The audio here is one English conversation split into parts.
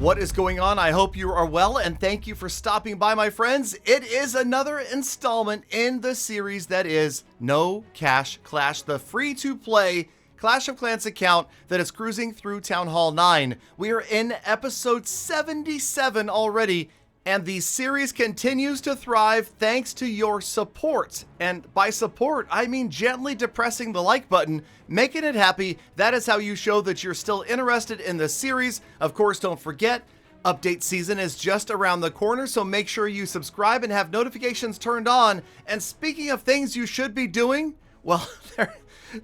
What is going on? I hope you are well, and thank you for stopping by, my friends. It is another installment in the series that is No Cash Clash, the free-to-play Clash of Clans account that is cruising through Town Hall 9. We are in episode 77 already, and the series continues to thrive thanks to your support. And by support, I mean gently depressing the like button, making it happy. That is how you show that you're still interested in the series. Of course, don't forget, update season is just around the corner, so make sure you subscribe and have notifications turned on. And speaking of things you should be doing, well,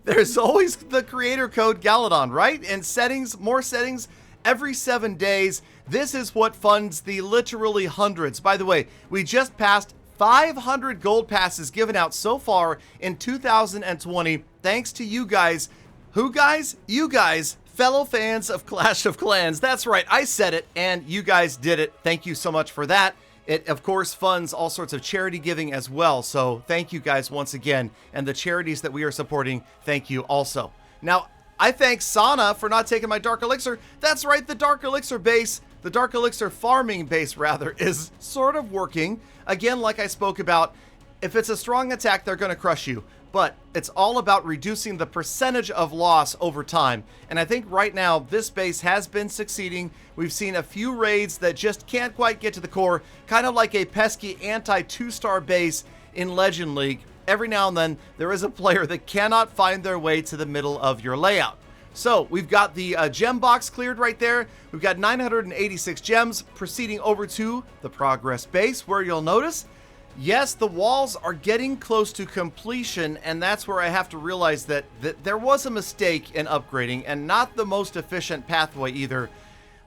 there's always the creator code Galadon, right? And settings, more settings every 7 days. This is what funds the literally hundreds. By the way, we just passed 500 gold passes given out so far in 2020. Thanks to you guys. Who guys? You guys, fellow fans of Clash of Clans. That's right, I said it and you guys did it. Thank you so much for that. It, of course, funds all sorts of charity giving as well. So thank you guys once again. And the charities that we are supporting, thank you also. Now, I thank Sana for not taking my Dark Elixir. That's right, the Dark Elixir base, the Dark Elixir farming base rather, is sort of working. Again, like I spoke about, if it's a strong attack, they're going to crush you. But it's all about reducing the percentage of loss over time. And I think right now, this base has been succeeding. We've seen a few raids that just can't quite get to the core, kind of like a pesky anti-2-star base in Legend League. Every now and then, there is a player that cannot find their way to the middle of your layout. So, we've got the gem box cleared right there. We've got 986 gems proceeding over to the progress base, where you'll notice, yes, the walls are getting close to completion, and that's where I have to realize that there was a mistake in upgrading, and not the most efficient pathway either.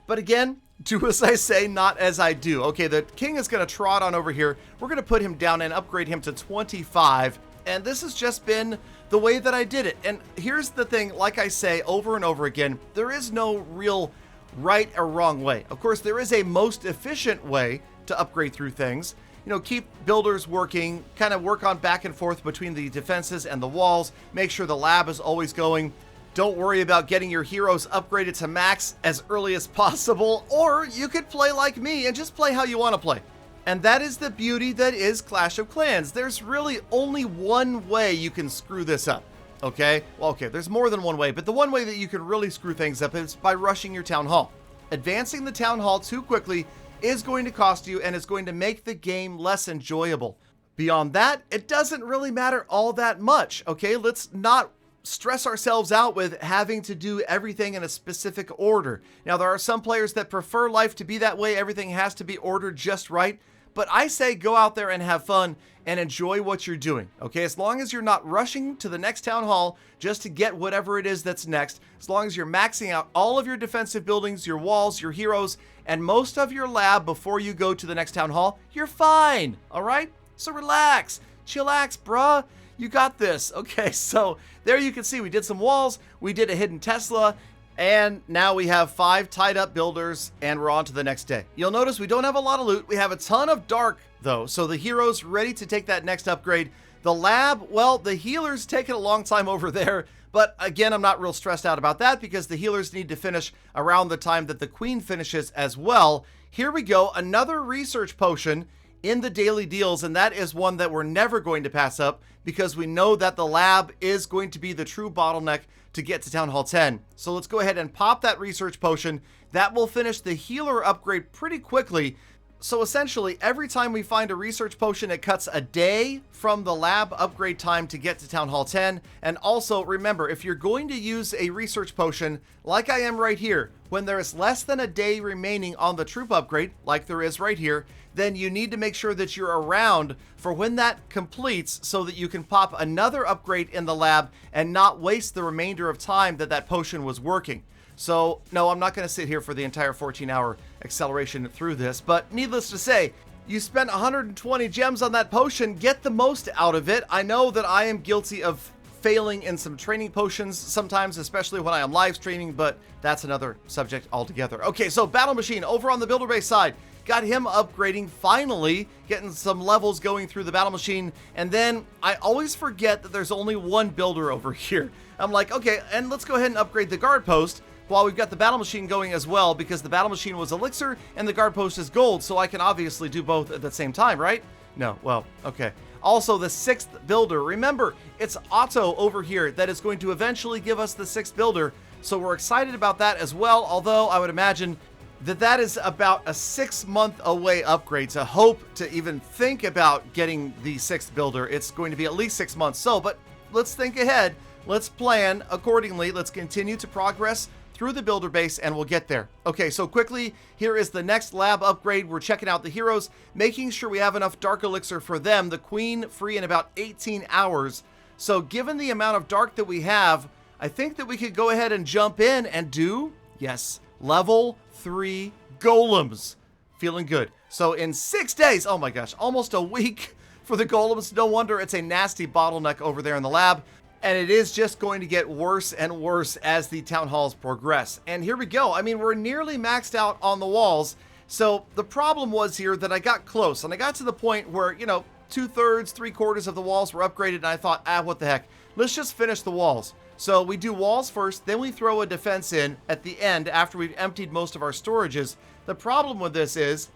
But again, do as I say, not as I do. Okay, the king is going to trot on over here. We're going to put him down and upgrade him to 25. And this has just been the way that I did it. And here's the thing, like I say over and over again, there is no real right or wrong way. Of course, there is a most efficient way to upgrade through things. You know, keep builders working, kind of work on back and forth between the defenses and the walls. Make sure the lab is always going. Don't worry about getting your heroes upgraded to max as early as possible, or you could play like me and just play how you want to play. And that is the beauty that is Clash of Clans. There's really only one way you can screw this up, okay? Well, okay, there's more than one way, but the one way that you can really screw things up is by rushing your town hall. Advancing the town hall too quickly is going to cost you, and it's going to make the game less enjoyable. Beyond that, it doesn't really matter all that much, okay? Let's not stress ourselves out with having to do everything in a specific order. Now, there are some players that prefer life to be that way. Everything has to be ordered just right. But I say go out there and have fun and enjoy what you're doing, okay? As long as you're not rushing to the next town hall just to get whatever it is that's next, as long as you're maxing out all of your defensive buildings, your walls, your heroes, and most of your lab before you go to the next town hall, you're fine, all right? So relax, chillax, bruh. You got this. Okay, so there you can see we did some walls, we did a hidden Tesla, and now we have 5 tied up builders, and we're on to the next day. You'll notice we don't have a lot of loot. We have a ton of dark, though, so the hero's ready to take that next upgrade. The lab, well, the healer's taking a long time over there, but again, I'm not real stressed out about that because the healers need to finish around the time that the queen finishes as well. Here we go, another research potion in the daily deals, and that is one that we're never going to pass up because we know that the lab is going to be the true bottleneck to get to Town Hall 10. So let's go ahead and pop that research potion. That will finish the healer upgrade pretty quickly. So essentially, every time we find a research potion, it cuts a day from the lab upgrade time to get to Town Hall 10. And also, remember, if you're going to use a research potion, like I am right here, when there is less than a day remaining on the troop upgrade, like there is right here, then you need to make sure that you're around for when that completes so that you can pop another upgrade in the lab and not waste the remainder of time that that potion was working. So, no, I'm not going to sit here for the entire 14-hour acceleration through this, but needless to say, you spent 120 gems on that potion, get the most out of it. I know that I am guilty of failing in some training potions sometimes, especially when I am live streaming, but that's another subject altogether. Okay, so Battle Machine over on the Builder Base side. Got him upgrading, finally getting some levels going through the Battle Machine. And then I always forget that there's only one builder over here. I'm like, okay, and let's go ahead and upgrade the guard post. while we've got the battle machine going as well, because the battle machine was elixir and the guard post is gold, so I can obviously do both at the same time, right? No, well, okay. Also, the 6th builder. Remember, it's Otto over here that is going to eventually give us the 6th builder, so we're excited about that as well, although I would imagine that is about a 6-month away upgrade. To hope to even think about getting the 6th builder, it's going to be at least 6 months. So, but let's think ahead. Let's plan accordingly. Let's continue to progress through the builder base and we'll get there. Okay, so quickly, here is the next lab upgrade. We're checking out the heroes, making sure we have enough dark elixir for them. The queen free in about 18 hours. So given the amount of dark that we have, I think that we could go ahead and jump in and do, yes, level 3 golems. Feeling good. So in 6 days, oh my gosh, almost a week for the golems. No wonder it's a nasty bottleneck over there in the lab. And it is just going to get worse and worse as the town halls progress. And here we go. I mean, we're nearly maxed out on the walls. So the problem was here that I got close. And I got to the point where, you know, 2/3, 3/4 of the walls were upgraded. And I thought, what the heck? Let's just finish the walls. So we do walls first, then we throw a defense in at the end after we've emptied most of our storages. The problem with this is,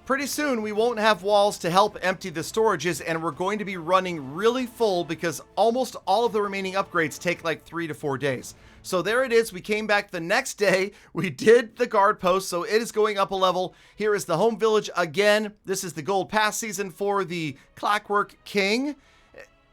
pretty soon we won't have walls to help empty the storages, and we're going to be running really full because almost all of the remaining upgrades take like 3 to 4 days. So there it is. We came back the next day. We did the guard post, so it is going up a level. Here is the home village again. This is the gold pass season for the Clockwork King.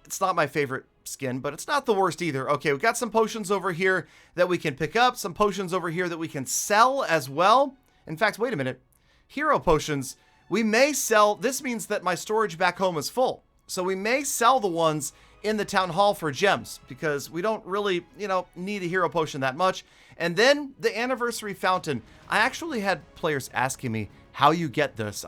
It's not my favorite skin, but it's not the worst either. Okay, we've got some potions over here that we can pick up, some potions over here that we can sell as well. In fact, wait a minute. Hero potions, we may sell. This means that my storage back home is full. So we may sell the ones in the town hall for gems because we don't really, need a hero potion that much. And then the anniversary fountain. I actually had players asking me how you get this.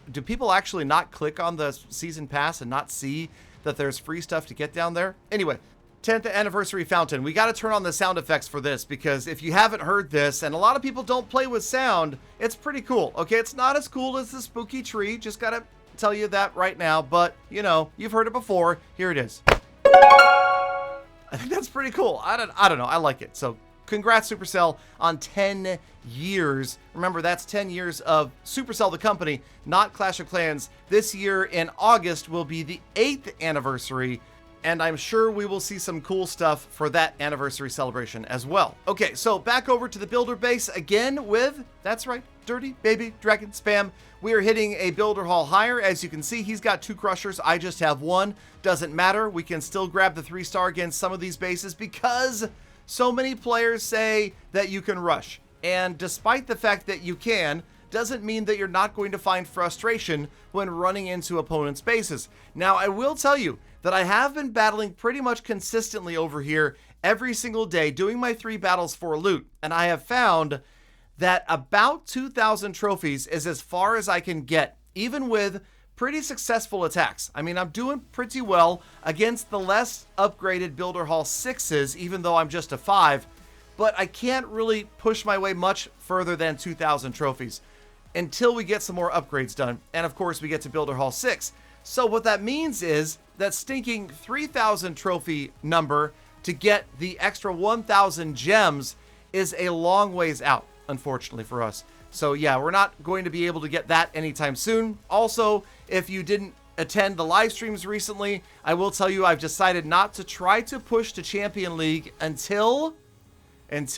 Do people actually not click on the season pass and not see that there's free stuff to get down there? Anyway, 10th anniversary fountain. We got to turn on the sound effects for this because if you haven't heard this, and a lot of people don't play with sound, it's pretty cool. Okay, it's not as cool as the spooky tree. Just got to tell you that right now, but you've heard it before. Here it is. I think that's pretty cool. I don't know. I like it. So congrats, Supercell, on 10 years. Remember, that's 10 years of Supercell, the company, not Clash of Clans. This year in August will be the 8th anniversary, and I'm sure we will see some cool stuff for that anniversary celebration as well. Okay, so back over to the builder base again with, that's right, Dirty Baby Dragon Spam. We are hitting a builder hall higher. As you can see, he's got 2 crushers. I just have 1. Doesn't matter. We can still grab the 3-star against some of these bases because so many players say that you can rush. And despite the fact that you can, doesn't mean that you're not going to find frustration when running into opponents' bases. Now, I will tell you that I have been battling pretty much consistently over here every single day, doing my 3 battles for loot. And I have found that about 2,000 trophies is as far as I can get, even with pretty successful attacks. I mean, I'm doing pretty well against the less upgraded Builder Hall 6s, even though I'm just a 5. But I can't really push my way much further than 2,000 trophies until we get some more upgrades done. And of course, we get to Builder Hall 6. So what that means is that stinking 3,000 trophy number to get the extra 1,000 gems is a long ways out, unfortunately for us. So yeah, we're not going to be able to get that anytime soon. Also, if you didn't attend the live streams recently, I will tell you I've decided not to try to push to Champion League until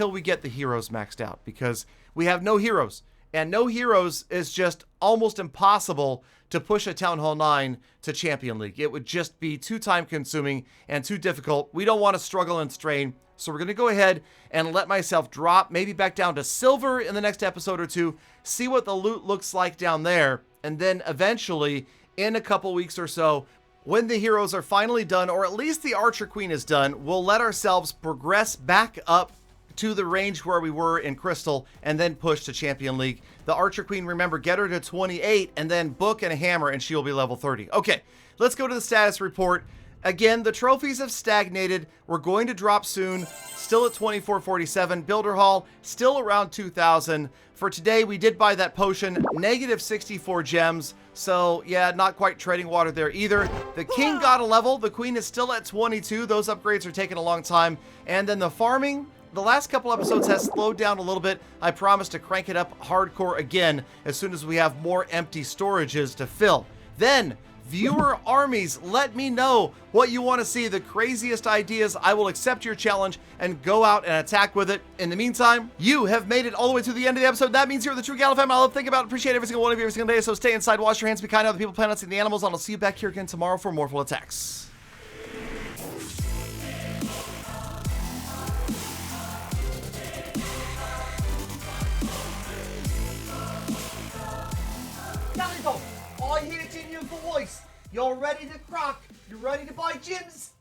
we get the heroes maxed out, because we have no heroes. And no heroes is just almost impossible to push a Town Hall 9 to Champion League. It would just be too time consuming and too difficult. We don't want to struggle and strain. So we're going to go ahead and let myself drop maybe back down to silver in the next episode or 2, see what the loot looks like down there. And then eventually, in a couple weeks or so, when the heroes are finally done, or at least the Archer Queen is done, we'll let ourselves progress back up to the range where we were in Crystal and then push to Champion League. The Archer Queen, remember, get her to 28 and then book and a hammer and she'll be level 30. Okay, let's go to the status report. Again, the trophies have stagnated. We're going to drop soon. Still at 2447. Builder Hall, still around 2,000. For today, we did buy that potion, negative 64 gems. So yeah, not quite treading water there either. The King got a level. The Queen is still at 22. Those upgrades are taking a long time. And then the farming, the last couple episodes has slowed down a little bit. I promise to crank it up hardcore again as soon as we have more empty storages to fill. Then, viewer armies, let me know what you want to see, the craziest ideas. I will accept your challenge and go out and attack with it. In the meantime, you have made it all the way to the end of the episode. That means you're the true Galadon. I love, think about, appreciate every single one of you every single day. So stay inside, wash your hands, be kind to other people, plan on seeing the animals, and I'll see you back here again tomorrow for more full attacks. Galadon, I hear it in your voice. You're ready to crack. You're ready to buy gyms.